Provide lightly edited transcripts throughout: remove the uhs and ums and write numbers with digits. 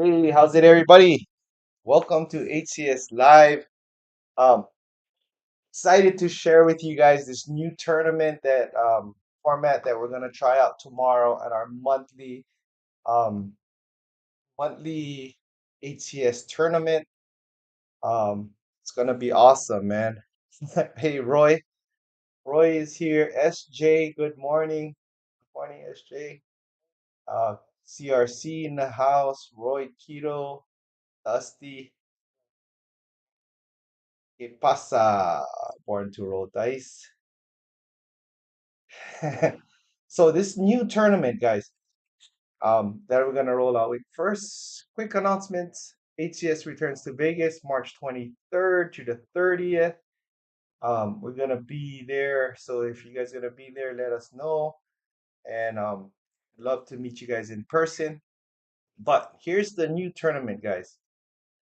Hey, how's it, everybody? Welcome to HCS Live. Um, Excited to share with you guys this new tournament that format that we're gonna try out tomorrow at our um, monthly HCS tournament. It's gonna be awesome, man. Hey, Roy is here. SJ, good morning. Good morning, SJ. CRC in the house. Roy Keto, Dusty. ¿Qué pasa? Born to roll dice. So this new tournament, guys, that we're gonna roll out with. First, quick announcements. HCS returns to Vegas March 23rd to the 30th. We're gonna be there. So if you guys are gonna be there, let us know. And love to meet you guys in person. But here's the new tournament, guys.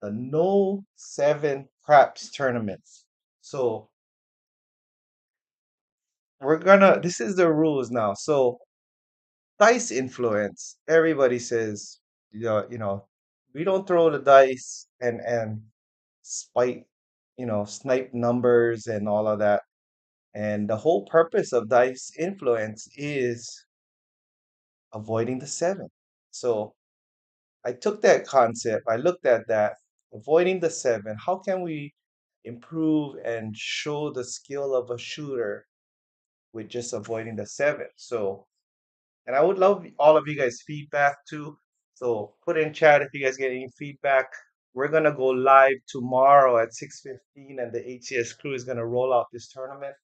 The No 7 Craps tournament. So this is the rules now. So dice influence. Everybody says, we don't throw the dice and spite, snipe numbers and all of that. And the whole purpose of dice influence is avoiding the seven. So I took that concept, I looked at that, avoiding the seven. How can we improve and show the skill of a shooter with just avoiding the seven? So and I would love all of you guys' feedback too. So put in chat if you guys get any feedback. We're gonna go live tomorrow at 6:15, and the HCS crew is gonna roll out this tournament.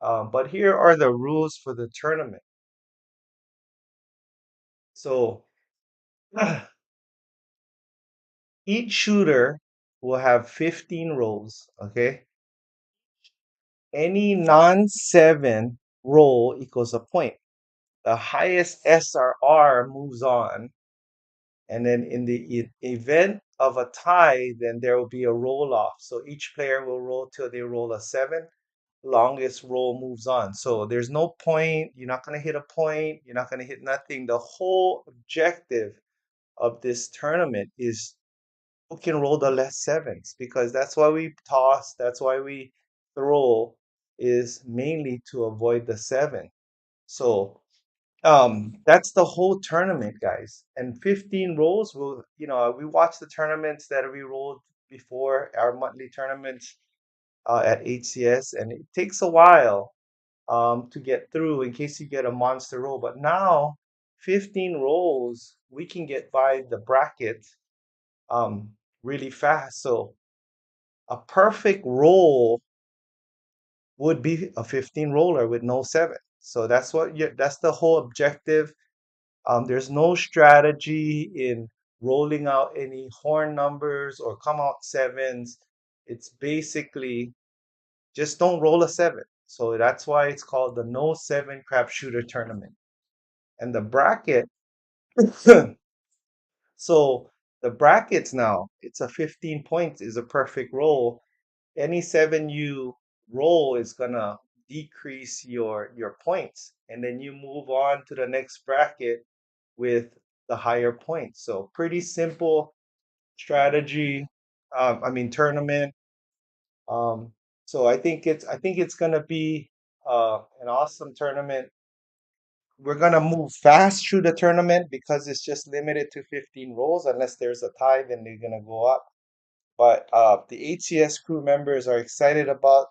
But here are the rules for the tournament. So each shooter will have 15 rolls. Okay, any non-seven roll equals a point. The highest SRR moves on. And then in the event of a tie, then there will be a roll off. So each player will roll till they roll a seven. Longest roll moves on. So there's no point. You're not going to hit a point. You're not going to hit nothing. The whole objective of this tournament is who can roll the less sevens, because that's why we toss. That's why we throw, is mainly to avoid the seven. So that's the whole tournament, guys. And 15 rolls will, we watch the tournaments that we rolled before, our monthly tournaments at HCS, and it takes a while to get through in case you get a monster roll. But now 15 rolls, we can get by the bracket um really fast. So a perfect roll would be a 15 roller with no seven. So that's the whole objective. There's no strategy in rolling out any horn numbers or come out sevens. It's basically just don't roll a seven. So that's why it's called the No Seven Crap Shooter Tournament. And the bracket, so the brackets now, it's a 15 points is a perfect roll. Any seven you roll is gonna decrease your points, and then you move on to the next bracket with the higher points. So pretty simple strategy. I mean tournament. Um, so I think it's gonna be an awesome tournament. We're gonna move fast through the tournament because it's just limited to 15 rolls. Unless there's a tie, then they're gonna go up. But the HCS crew members are excited about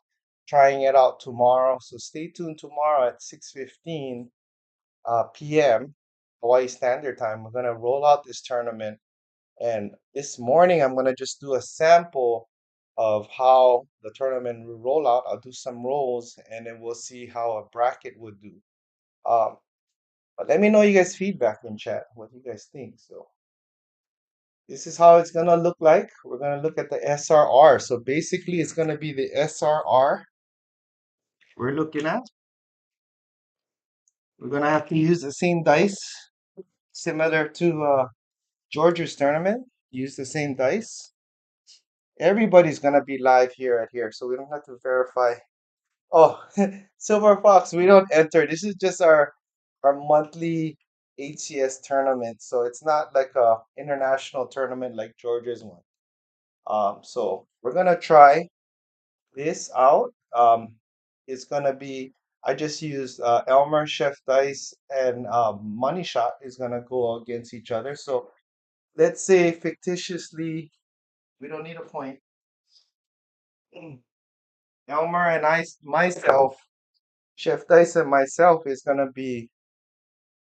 trying it out tomorrow. So stay tuned tomorrow at 6:15 p.m. Hawaii Standard Time. We're gonna roll out this tournament, and this morning I'm gonna just do a sample of how the tournament will roll out. I'll do some rolls, and then we'll see how a bracket would do. Um, but let me know you guys' feedback in chat, what you guys think. So this is how it's gonna look like. We're gonna look at the SRR. So basically, it's gonna be the SRR we're looking at. We're gonna have to use the same dice, similar to Georgia's tournament. Use the same dice. Everybody's gonna be live here at here, so we don't have to verify. Oh, Silver Fox, we don't enter. This is just our monthly. HCS tournament, so it's not like a international tournament like Georgia's one. So we're gonna try this out. It's gonna be I just used Elmer, Chef Dice, and Money Shot is gonna go against each other. So let's say fictitiously we don't need a point. Elmer and myself, Chef Dice and myself is gonna be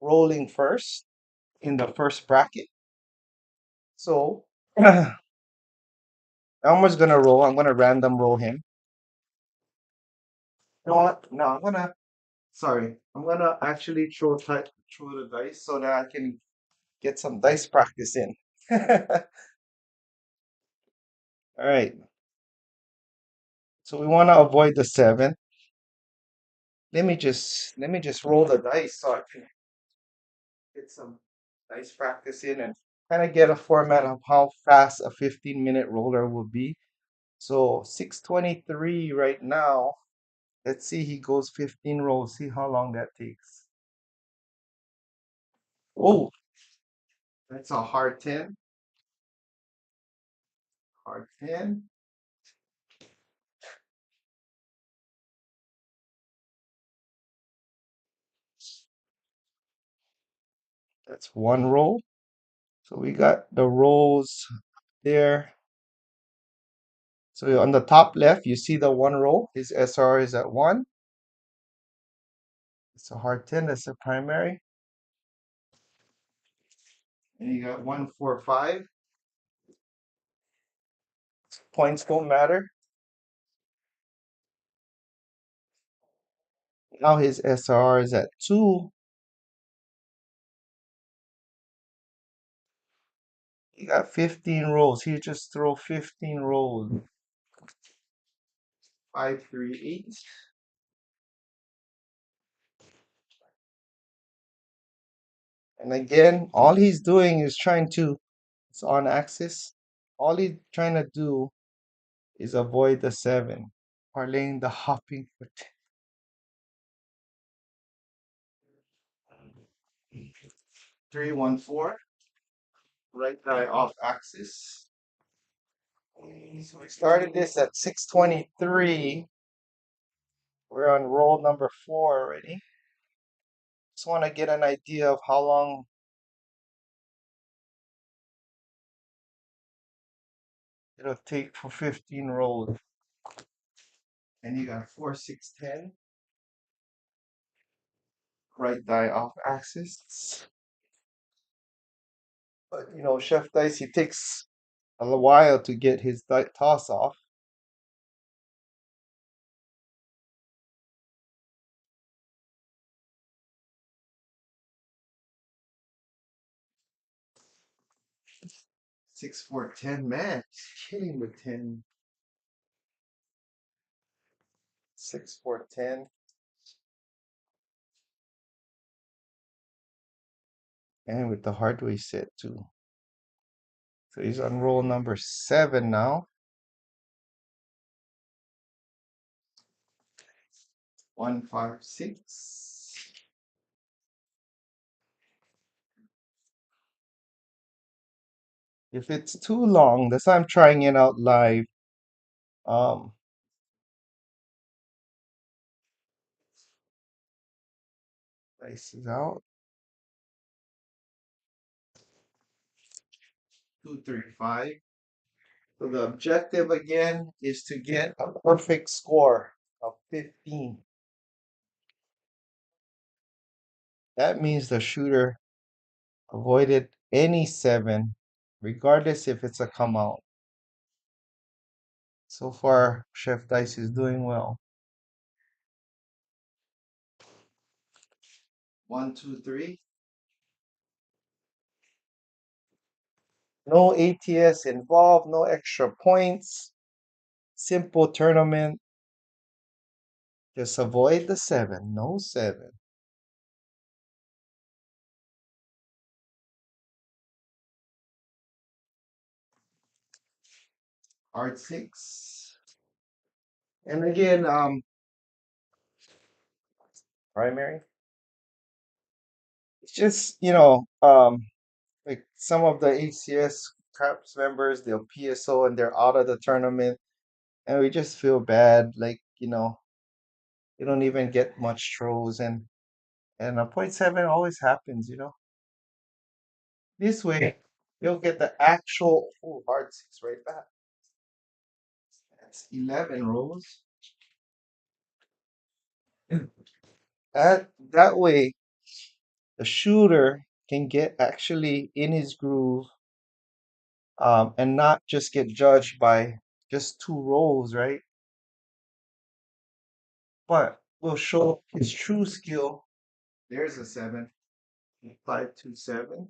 rolling first in the first bracket. So Elmer's gonna roll. I'm gonna random roll him. You know what? No, sorry. I'm gonna actually throw the dice so that I can get some dice practice in. All right. So we want to avoid the seven. Let me just roll the dice so I can get some dice practice in and kind of get a format of how fast a 15-minute roller will be. So 6:23 right now. Let's see, he goes 15 rolls. See how long that takes. Oh, that's a hard 10. Hard 10. That's one roll. So we got the rolls there. So on the top left, you see the one roll. His SR is at one. It's a hard 10. That's a primary. And you got 145. Points don't matter. Now his SR is at two. He got 15 rolls. He just throw 15 rolls. 538. And again, all he's doing is it's on axis. All he's trying to do is avoid the seven. Parlaying the hopping for 314. Right die off axis. So we started this at 6:23. We're on roll number 4 already. Just want to get an idea of how long it'll take for 15 rolls. And you got 4, 6, 10. Right die off axis. But Chef Dice, he takes a while to get his toss off. Six, 4, 10. Man, he's killing with 10. 6, 4, 10. And with the hard way set too. So he's on roll number 7 now. 1, 5, 6. If it's too long, that's why I'm trying it out live. Um, Dice is out. 2, 3, 5. So the objective again is to get a perfect score of 15. That means the shooter avoided any 7, regardless if it's a come out. So far, Chef Dice is doing well. 1, 2, 3. No ATS involved, no extra points. Simple tournament. Just avoid the 7. No 7. Hard 6. And again, primary. it's just, like some of the HCS Craps members, they'll PSO and they're out of the tournament, and we just feel bad. Like, you don't even get much throws, and a point seven always happens. This way, you'll get the actual hard six right back. That's 11 rows. That way, the shooter can get actually in his groove, and not just get judged by just two rolls, right? But will show his true skill. There's a seven. 527.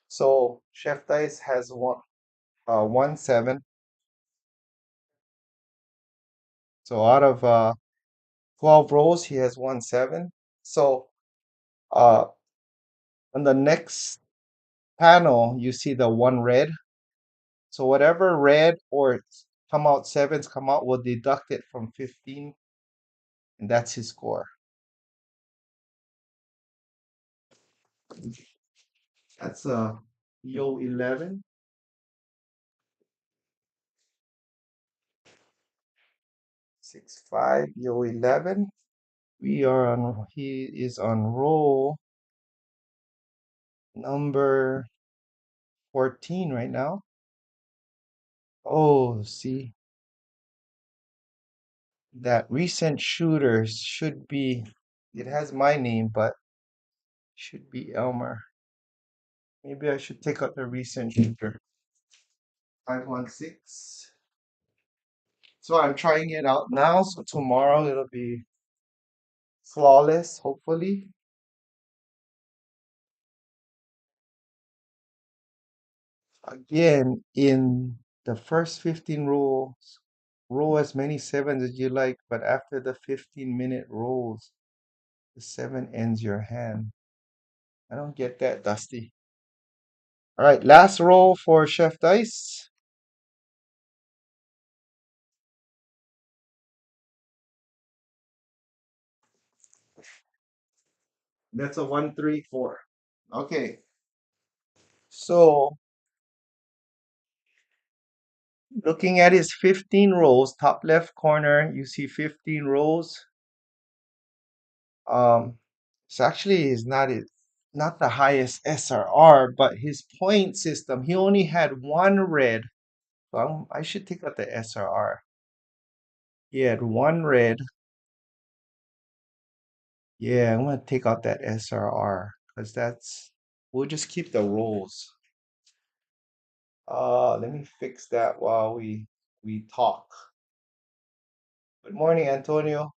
So Chef Dice has 1 7. So out of 12 rolls, he has 1 7. So uh on the next panel, you see the one red. So whatever red or come out sevens come out, we'll deduct it from 15, and that's his score. That's Yo 11. 6 5 Yo 11. He is on roll number 14 right now. Oh, see, that recent shooters should be, it has my name, but should be Elmer. Maybe I should take out the recent shooter. 516. So I'm trying it out now. So tomorrow it'll be flawless, hopefully. Again, in the first 15 rolls, roll as many sevens as you like, but after the 15-minute rolls, the seven ends your hand. I don't get that, Dusty. All right, last roll for Chef Dice. That's a 1 3 4. Okay, so looking at his 15 rolls, top left corner, you see 15 rolls. It's actually is not the highest SRR, but his point system, he only had one red. So I should take out the SRR. He had one red. Yeah, I'm gonna take out that SRR because we'll just keep the rolls. Let me fix that while we talk. Good morning, Antonio.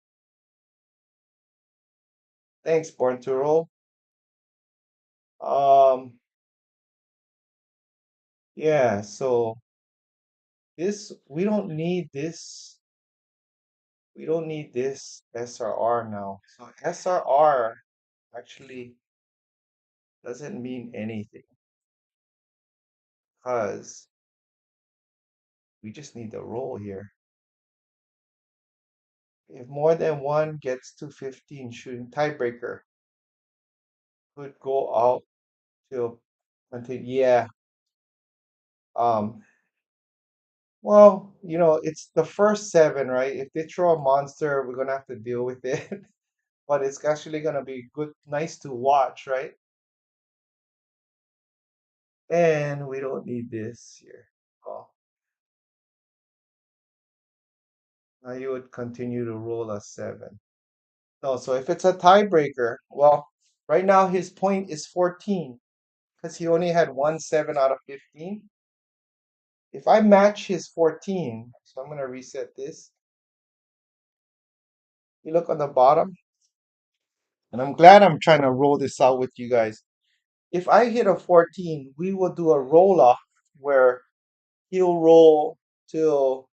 Thanks, Born to Roll. Um, yeah, so this we don't need this. We don't need this SRR now. So SRR actually doesn't mean anything because we just need the roll here. If more than one gets to 15 shooting tiebreaker, could go out till until yeah. Um, well, it's the first seven, right? If they throw a monster, we're gonna have to deal with it. But it's actually gonna be good, nice to watch, right? And we don't need this here. Oh, now you would continue to roll a seven. No, so if it's a tiebreaker, well, right now his point is 14 because he only had 1 7 out of 15. If I match his 14, so I'm gonna reset this. You look on the bottom, and I'm glad I'm trying to roll this out with you guys. If I hit a 14, we will do a roll off where he'll roll till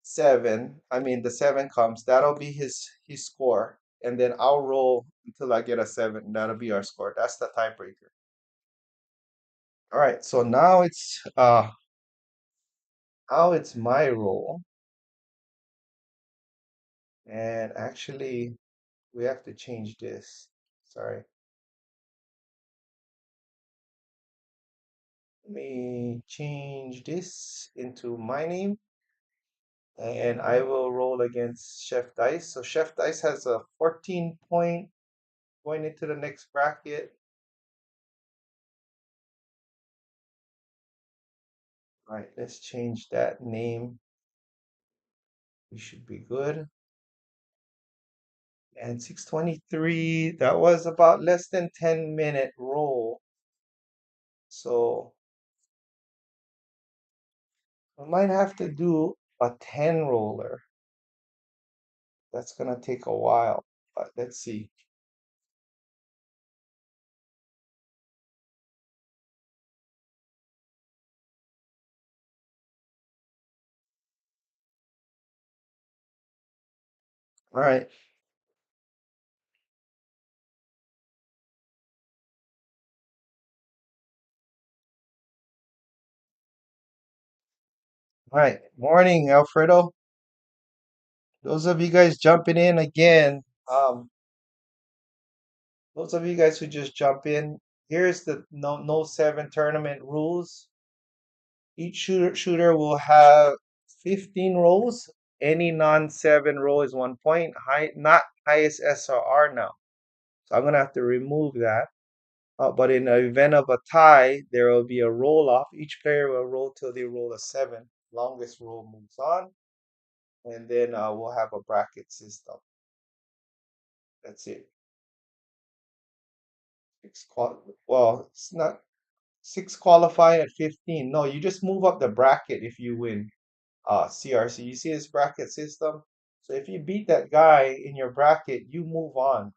seven. I mean, the seven comes. That'll be his score, and then I'll roll until I get a seven. That'll be our score. That's the tiebreaker. All right. So now it's my roll, and actually we have to change this. Sorry. Let me change this into my name and I will roll against Chef Dice. So Chef Dice has a 14 point going into the next bracket. All right, let's change that name. We should be good. And 623, that was about less than 10-minute roll. So I might have to do a 10 roller. That's gonna take a while, but let's see. All right. All right. Morning, Alfredo. Those of you guys jumping in again, those of you guys who just jump in, here's the no seven tournament rules. Each shooter will have 15 rolls. Any non-seven roll is 1 point. Not highest SRR now. So I'm gonna have to remove that. But in the event of a tie, there will be a roll off. Each player will roll till they roll a seven. Longest roll moves on, and then we'll have a bracket system. That's it. Well, it's not six qualify at 15. No, you just move up the bracket if you win CRC. You see this bracket system? So if you beat that guy in your bracket, you move on.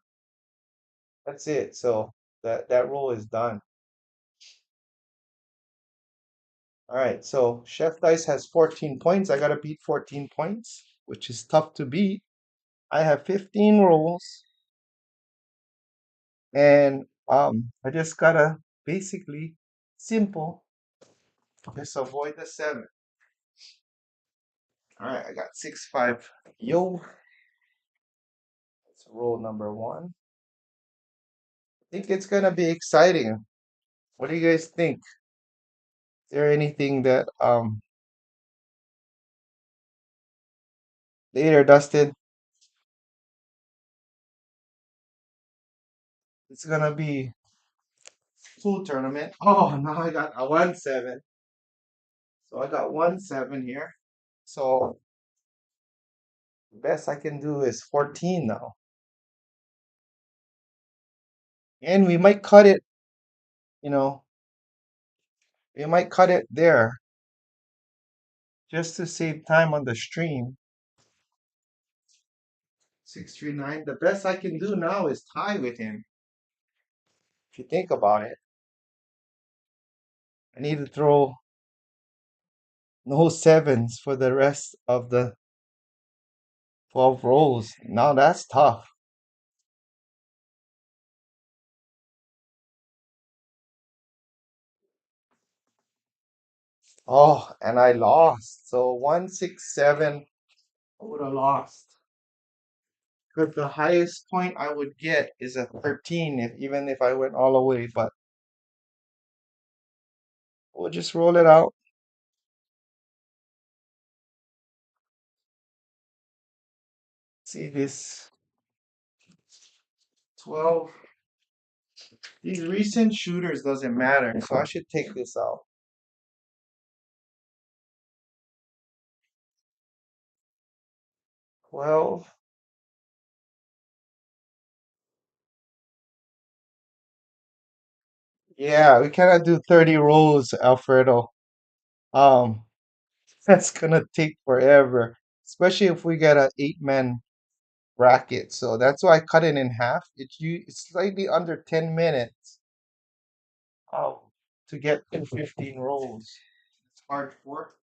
That's it. So that roll is done. All right. So Chef Dice has 14 points. I gotta beat 14 points, which is tough to beat. I have 15 rolls, and I just gotta basically simple just avoid the seven. All right, I got 6-5. Yo, that's roll number one. I think it's gonna be exciting. What do you guys think? Is there anything that later, Dustin? It's gonna be full tournament. Oh, now I got a 1-7. So I got 1-7 here. So the best I can do is 14 now. And we might cut it, you know, we might cut it there just to save time on the stream. 639. The best I can do now is tie with him. If you think about it, I need to throw no sevens for the rest of the 12 rolls. Now that's tough. Oh, and I lost. So 167, I would have lost. Because the highest point I would get is a 13, even if I went all the way. But we'll just roll it out. See this 12. These recent shooters doesn't matter. So I should take this out. 12. Yeah, we cannot do 30 rolls, Alfredo. Um, that's gonna take forever, especially if we get an eight-man bracket. So that's why I cut it in half. It's slightly under 10 minutes to get to 15 rolls. It's hard for.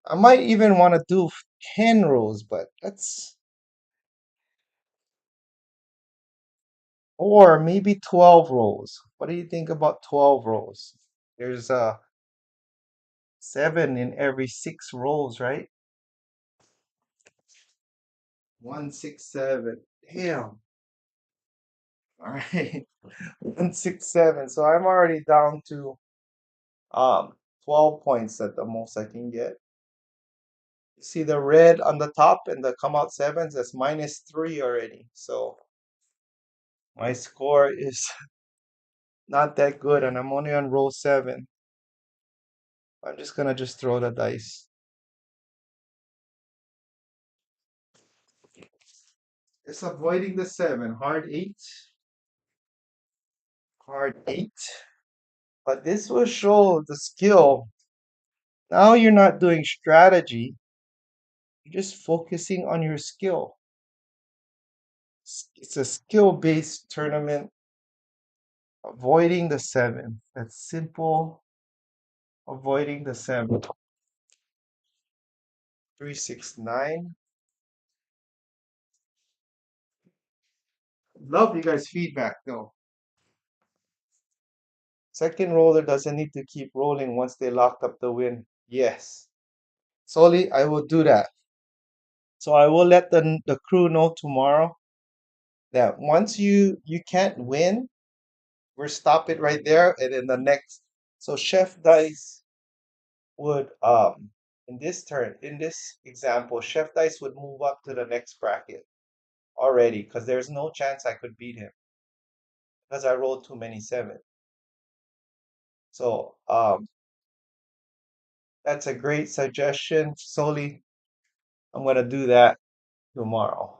I might even want to do 10 rolls, but that's or maybe 12 rolls. What do you think about 12 rolls? There's seven in every six rolls, right? 167. Damn. All right. 167. So I'm already down to um 12 points at the most I can get. You see the red on the top and the come out sevens, that's -3 already. So my score is not that good, and I'm only on roll 7. I'm just gonna just throw the dice. It's avoiding the 7. Hard 8. Hard 8. But this will show the skill. Now you're not doing strategy, you're just focusing on your skill. It's a skill-based tournament. Avoiding the 7. That's simple. Avoiding the 7. 369. Love you guys' feedback though. Second roller doesn't need to keep rolling once they lock up the win. Yes. Solely, I will do that. So I will let the crew know tomorrow that once you can't win, we'll stop it right there, and then the next. So Chef Dice would in this example, Chef Dice would move up to the next bracket already because there's no chance I could beat him because I rolled too many seven. So that's a great suggestion, Solely. I'm gonna do that tomorrow.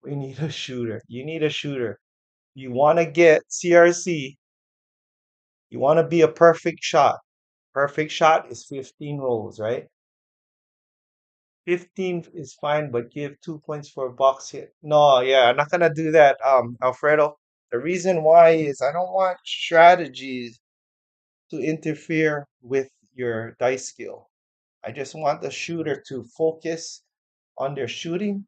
We need a shooter. You need a shooter. You want to get CRC. You want to be a perfect shot. Perfect shot is 15 rolls, right? 15 is fine, but give 2 points for a box hit. No, yeah, I'm not gonna do that, Alfredo. The reason why is I don't want strategies to interfere with your dice skill. I just want the shooter to focus on their shooting.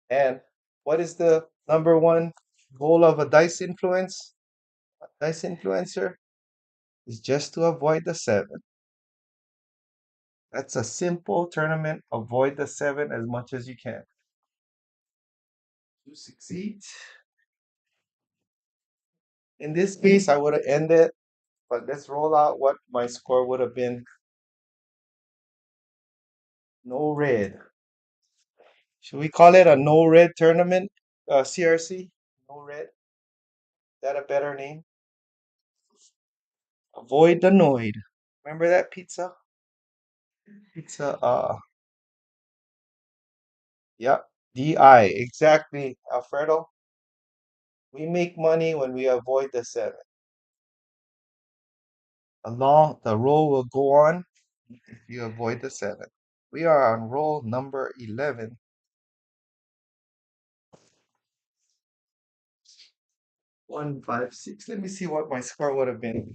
And what is the number one goal of a dice influence? A dice influencer is just to avoid the 7. That's a simple tournament. Avoid the 7 as much as you can. To succeed. In this case, I would have ended, but let's roll out what my score would have been. No red. Should we call it a no red tournament? CRC? No red? Is that a better name? Avoid the Noid. Remember that pizza? Pizza, yeah. DI. Exactly, Alfredo. We make money when we avoid the 7. Along the roll will go on if you avoid the 7. We are on roll number 11. 156. Let me see what my score would have been.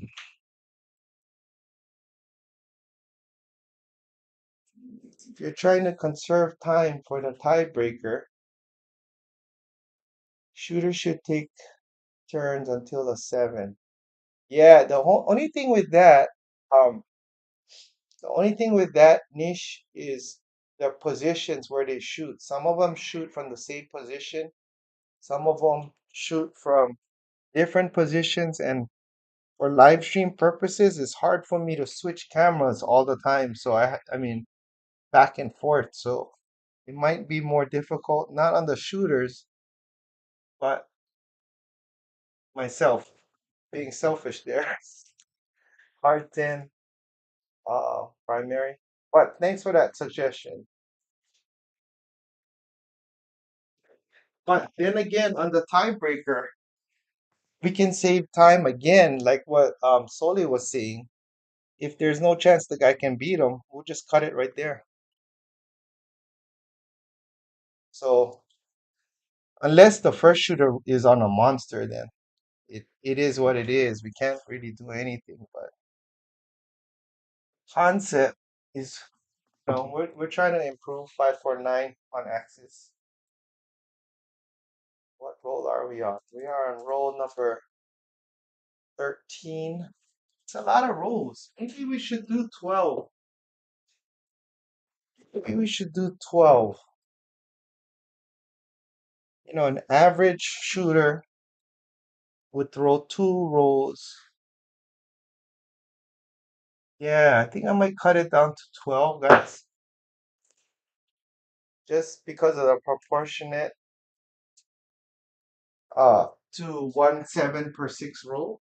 If you're trying to conserve time for the tiebreaker, shooter should take turns until the 7. Yeah, only thing with that, um, the only thing with that niche is the positions where they shoot. Some of them shoot from the same position. Some of them shoot from different positions, and for live stream purposes, it's hard for me to switch cameras all the time. So I mean, back and forth. So it might be more difficult, not on the shooters, but myself being selfish there. Hard 10, primary. But thanks for that suggestion. But then again, on the tiebreaker, we can save time again, like what Soli was saying. If there's no chance the guy can beat him, we'll just cut it right there. So unless the first shooter is on a monster, then it is what it is. We can't really do anything. But concept is, we're trying to improve 549 on axis. What roll are we on? We are on roll number 13. It's a lot of rolls. Maybe we should do 12. Maybe we should do 12. An average shooter would throw 2 rolls. Yeah, I think I might cut it down to 12, guys, just because of the proportionate uh to 1/7 per 6 roll.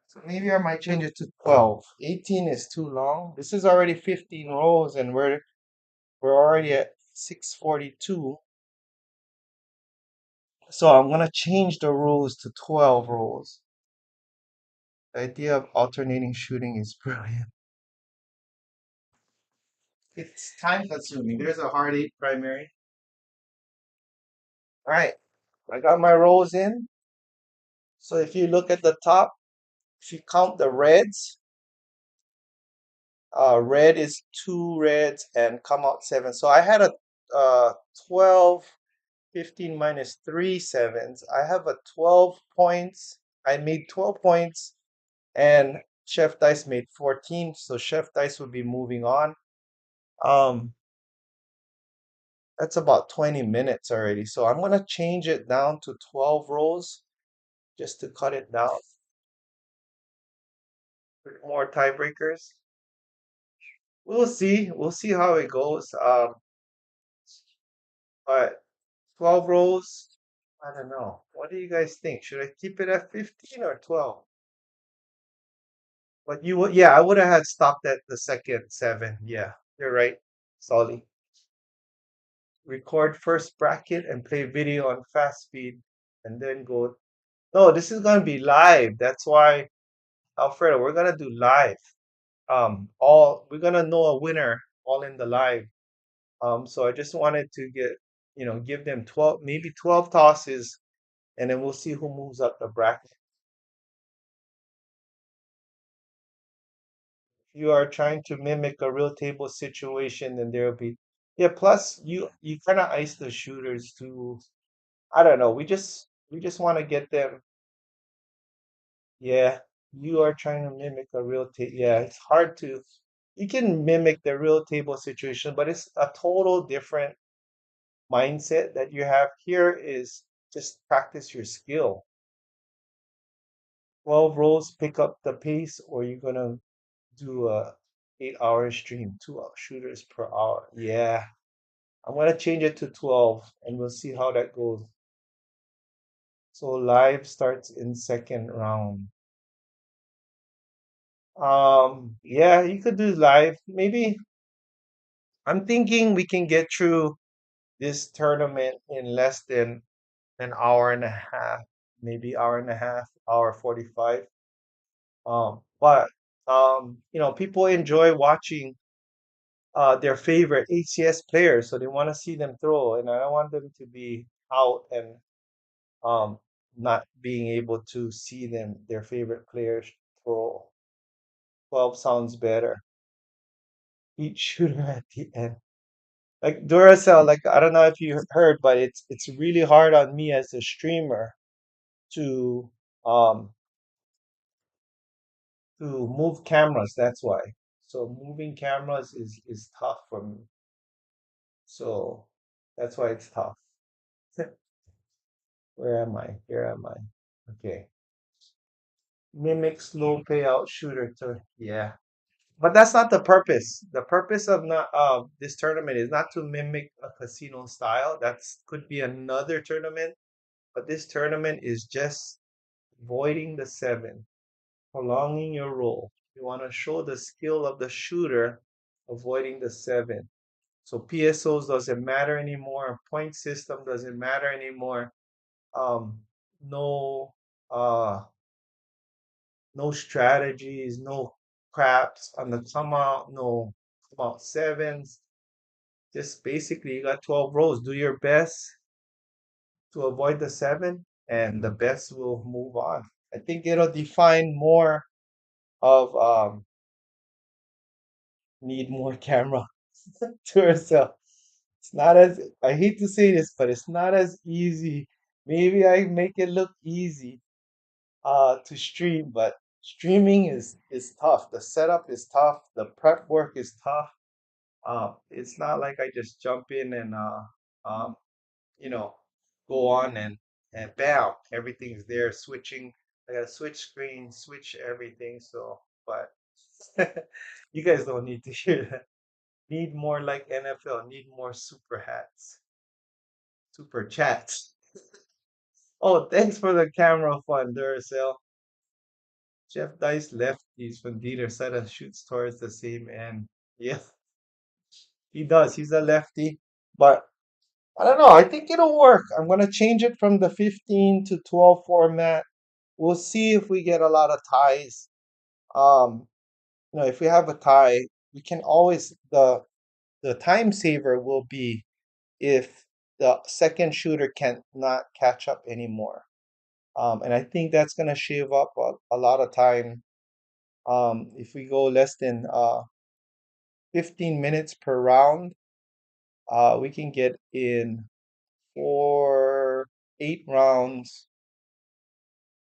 So maybe I might change it to 12. 18 is too long. This is already 15 rolls and we're already at 642. So I'm gonna change the rules to 12 rolls. The idea of alternating shooting is brilliant. It's time consuming. There's a hard eight primary. All right, I got my rolls in. So if you look at the top, if you count the reds, red is 2 reds and come out 7. So I had a 12, 15 minus 3 sevens. I have a 12 points. I made 12 points and Chef Dice made 14. So Chef Dice would be moving on. Um, that's about 20 minutes already. So I'm gonna change it down to 12 rolls just to cut it down with more tiebreakers. We'll see. We'll see how it goes. But 12 rolls, I don't know. What do you guys think? Should I keep it at 15 or 12? But you would, yeah, I would have had stopped at the second 7. Yeah, you're right, Solly. Record first bracket and play video on fast speed and then go. No, this is gonna be live. That's why, Alfredo, we're gonna do live. All we're gonna know a winner all in the live. So I just wanted to give them 12, maybe 12 tosses, and then we'll see who moves up the bracket. If you are trying to mimic a real table situation, then there'll be, yeah. Plus, you kind of ice the shooters too. I don't know. We just want to get them. Yeah, you are trying to mimic a real table. Yeah, it's hard to. You can mimic the real table situation, but it's a total different mindset that you have here. Is just practice your skill. 12 rolls, pick up the pace, or you're gonna do a 8 hour stream, 2 shooters per hour. Yeah, I'm gonna change it to 12 and we'll see how that goes. So live starts in second round. Yeah, you could do live. Maybe I'm thinking we can get through this tournament in less than an hour and a half, maybe hour and a half, hour 45. But people enjoy watching their favorite HCS players, so they want to see them throw, and I don't want them to be out and um, not being able to see their favorite players throw. 12 sounds better. Each shooter at the end. Like Duracell, like I don't know if you heard, but it's really hard on me as a streamer to um to move cameras. That's why. So moving cameras is tough for me. So that's why it's tough. Where am I? Here am I? Okay. Mimic slow payout shooter to yeah. But that's not the purpose. The purpose of not this tournament is not to mimic a casino style. That's could be another tournament, but this tournament is just avoiding the 7, prolonging your roll. You want to show the skill of the shooter, avoiding the 7. So PSOs doesn't matter anymore. Point system doesn't matter anymore. No uh no strategies, no craps on the come out sevens. Just basically you got 12 rows. Do your best to avoid the 7 and the best will move on. I think it'll define more of need more camera to herself. It's not as I hate to say this, but it's not as easy. Maybe I make it look easy to stream, but streaming is tough. The setup is tough. The prep work is tough. It's not like I just jump in and um you know, go on and bam, everything's there. Switching, I gotta switch screen, switch everything. So, but you guys don't need to hear that. Need more like NFL. Need more super hats, super chats. Oh, thanks for the camera fun, Duracell. Jeff Dice lefties when Dieter Sada shoots towards the same end. Yeah, he does. He's a lefty, but I don't know. I think it'll work. I'm gonna change it from the 15 to 12 format. We'll see if we get a lot of ties. Um, if we have a tie, we can always the time saver will be if the second shooter can not catch up anymore. And I think that's gonna shave up a lot of time. If we go less than 15 minutes per round, we can get in for 8 rounds.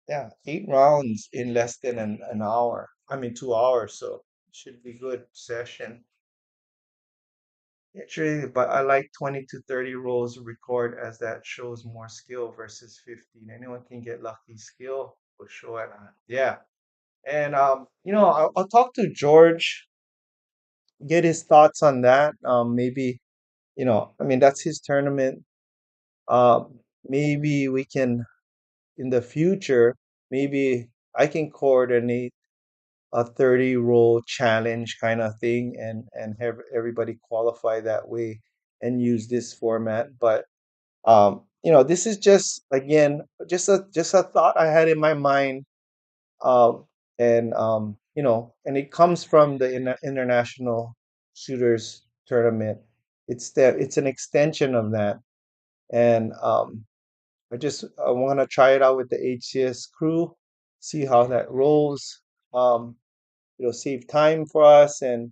Yeah, 8 rounds in less than an hour. I mean, 2 hours. So should be good session. Actually, but I like 20 to 30 rolls record as that shows more skill versus 15. Anyone can get lucky skill for sure. Yeah. And I'll talk to George, get his thoughts on that. Maybe, I mean that's his tournament. Maybe we can in the future, maybe I can coordinate a 30 roll challenge kind of thing and have everybody qualify that way and use this format. But this is just again just a thought I had in my mind. And it comes from the international shooters tournament. It's an extension of that. And I want to try it out with the HCS crew, see how that rolls. Um, save time for us and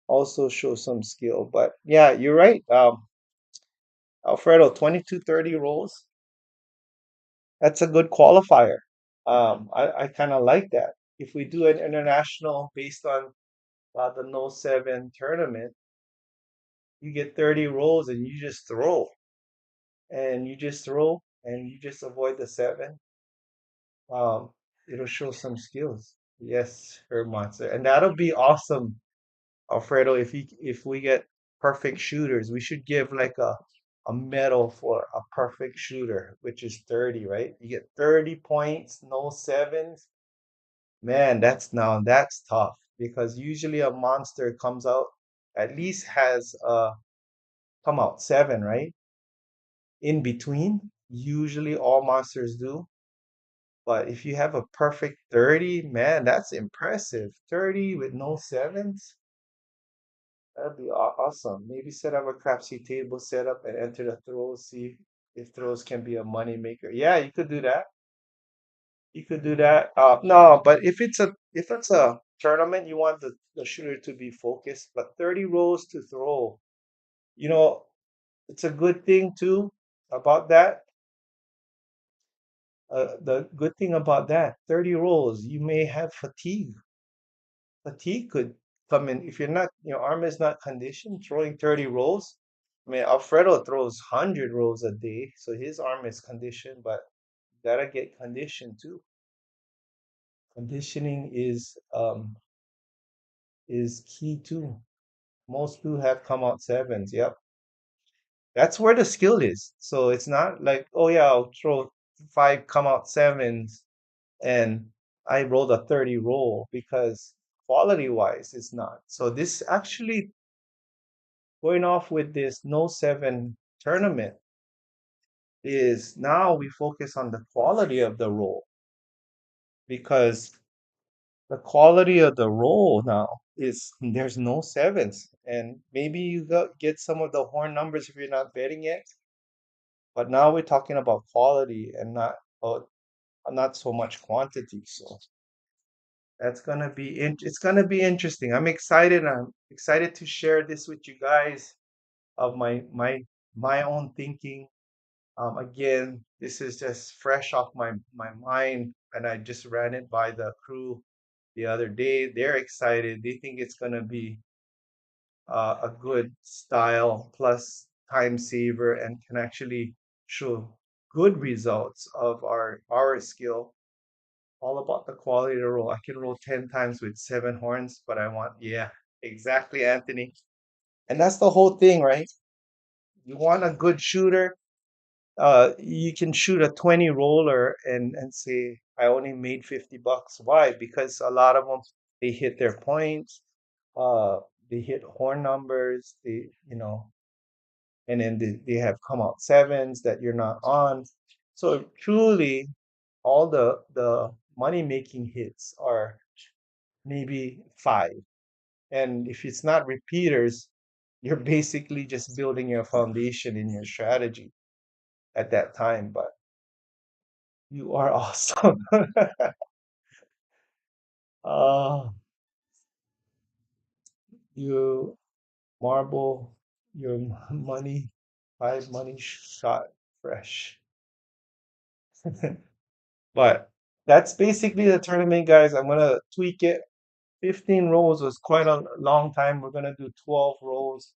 also show some skill. But yeah, you're right. Alfredo, 22-30 rolls. That's a good qualifier. I kind of like that. If we do an international based on the No 7 tournament, you get 30 rolls and you just throw. And you just throw and you just avoid the 7. Um, it'll show some skills. Yes, her monster. And that'll be awesome, Alfredo. If we get perfect shooters, we should give like a medal for a perfect shooter, which is 30, right? You get 30 points, no sevens. Man, that's tough because usually a monster comes out at least has come out 7, right? In between, usually all monsters do. But if you have a perfect 30, man, that's impressive. 30 with no sevens, that'd be awesome. Maybe set up a crapsy table setup and enter the throws, see if throws can be a money maker. Yeah, you could do that. You could do that. No, but if it's a tournament, you want the shooter to be focused. But 30 rolls to throw, you know, it's a good thing too about that. The good thing about that, 30 rolls, you may have fatigue. Fatigue could come in if your arm is not conditioned. Throwing 30 rolls. I mean, Alfredo throws 100 rolls a day, so his arm is conditioned, but gotta get conditioned too. Conditioning is key too. Most do have come out sevens. Yep. That's where the skill is. So it's not like, oh yeah, I'll throw 5 come out sevens and I rolled a 30 roll because quality wise it's not. So this actually going off with this no 7 tournament is now we focus on the quality of the roll because the quality of the roll now is there's no sevens and maybe get some of the horn numbers if you're not betting it. But now we're talking about quality and not so much quantity. So that's gonna be it's gonna be interesting. I'm excited. I'm excited to share this with you guys of my own thinking. Again, this is just fresh off my mind, and I just ran it by the crew the other day. They're excited. They think it's gonna be a good style plus time saver and can actually show good results of our skill. All about the quality of the roll. I can roll 10 times with 7 horns, but I want, yeah, exactly, Anthony. And that's the whole thing, right? You want a good shooter. You can shoot a 20 roller and say, I only made $50. Why? Because a lot of them, they hit their points, uh, they hit horn numbers, and then they have come out sevens that you're not on. So truly, all the money making hits are maybe five. And if it's not repeaters, you're basically just building your foundation in your strategy at that time. But you are awesome. uh, you marble your money, five money shot fresh. But that's basically the tournament, guys. I'm gonna tweak it. 15 rows was quite a long time. We're gonna do 12 rows.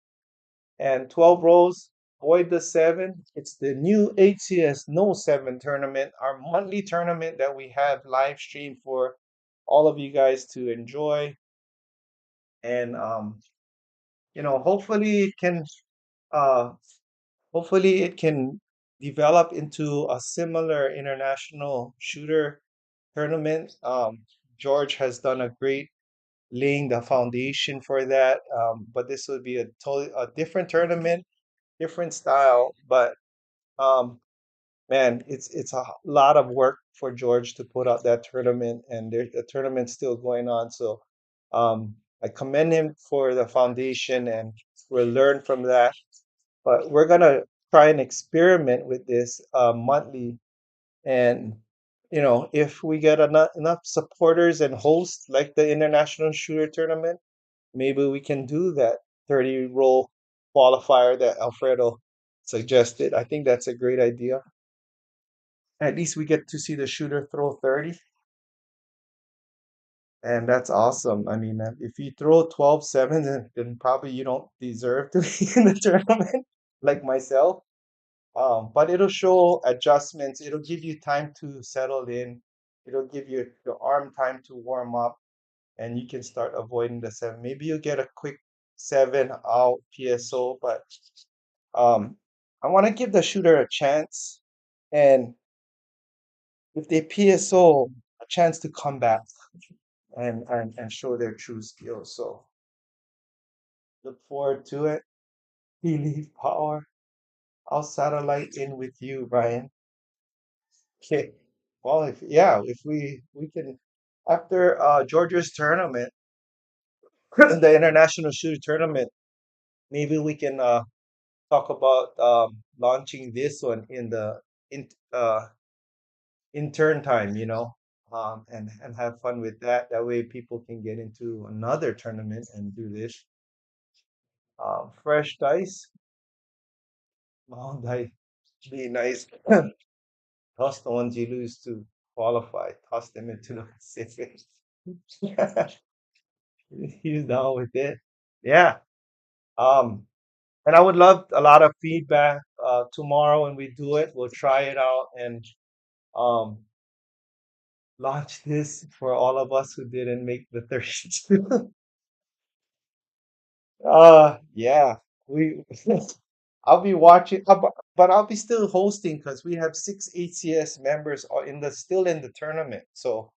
And 12 rows, avoid the seven. It's the new HCS No 7 tournament, our monthly tournament that we have live streamed for all of you guys to enjoy. And hopefully it can uh hopefully it can develop into a similar international shooter tournament. George has done a great laying the foundation for that. But this would be a totally a different tournament, different style. But um, man, it's a lot of work for George to put out that tournament, and there's the tournament's still going on. So I commend him for the foundation, and we'll learn from that. But we're gonna try and experiment with this monthly, and if we get enough supporters and hosts like the International Shooter Tournament, maybe we can do that 30 roll qualifier that Alfredo suggested. I think that's a great idea. At least we get to see the shooter throw 30, and that's awesome. I mean, if you throw 12 sevens, then probably you don't deserve to be in the tournament, like myself. But it'll show adjustments. It'll give you time to settle in. It'll give you your arm time to warm up, and you can start avoiding the seven. Maybe you'll get a quick seven out PSO, but um, I want to give the shooter a chance, and if they PSO, a chance to come back and show their true skills. So look forward to it. Believe power. I'll satellite in with you, Brian. Okay. Well, if we can after Georgia's tournament, the international shooter tournament, maybe we can talk about launching this one in the in intern time, and have fun with that. That way, people can get into another tournament and do this. Fresh dice, small dice, be nice. Toss the ones you lose to qualify. Toss them into the Pacific. He's down with it. Yeah. Um, and I would love a lot of feedback tomorrow when we do it. We'll try it out and um, launch this for all of us who didn't make the 32. Yeah, we. I'll be watching, but I'll be still hosting because we have 6 ACS members still in the tournament. So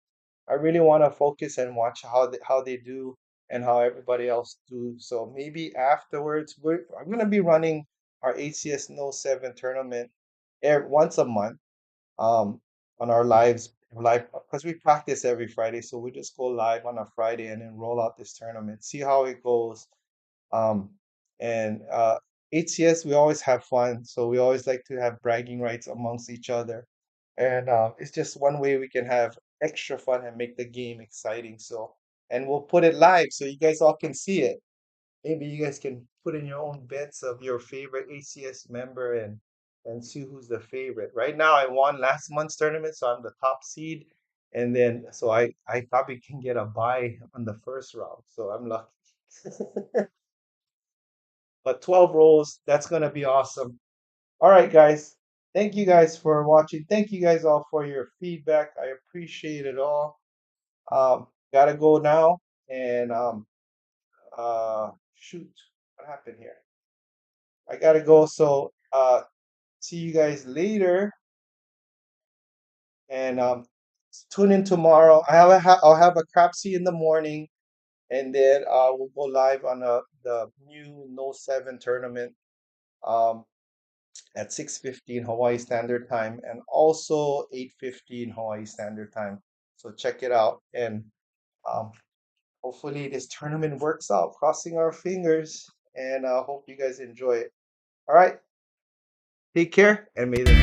I really want to focus and watch how they do and how everybody else do. So maybe afterwards, I'm gonna be running our ACS No 7 tournament once a month um on our live because we practice every Friday. So we just go live on a Friday and then roll out this tournament, see how it goes. Um, and HCS, we always have fun, so we always like to have bragging rights amongst each other, and it's just one way we can have extra fun and make the game exciting. So, and we'll put it live so you guys all can see it. Maybe you guys can put in your own bets of your favorite ACS member and see who's the favorite. Right now, I won last month's tournament, so I'm the top seed, and then so I probably can get a bye on the first round, so I'm lucky. But 12 rolls, that's going to be awesome. All right, guys. Thank you guys for watching. Thank you guys all for your feedback. I appreciate it all. Gotta go now. And shoot, what happened here? I gotta go. So see you guys later. And tune in tomorrow. I'll have a crapsy in the morning, and then we'll go live on the new No 7 tournament um, at 6:15 Hawaii Standard Time and also 8:15 Hawaii Standard Time. So check it out, and um, hopefully this tournament works out. Crossing our fingers, and hope you guys enjoy it. All right, take care, and may the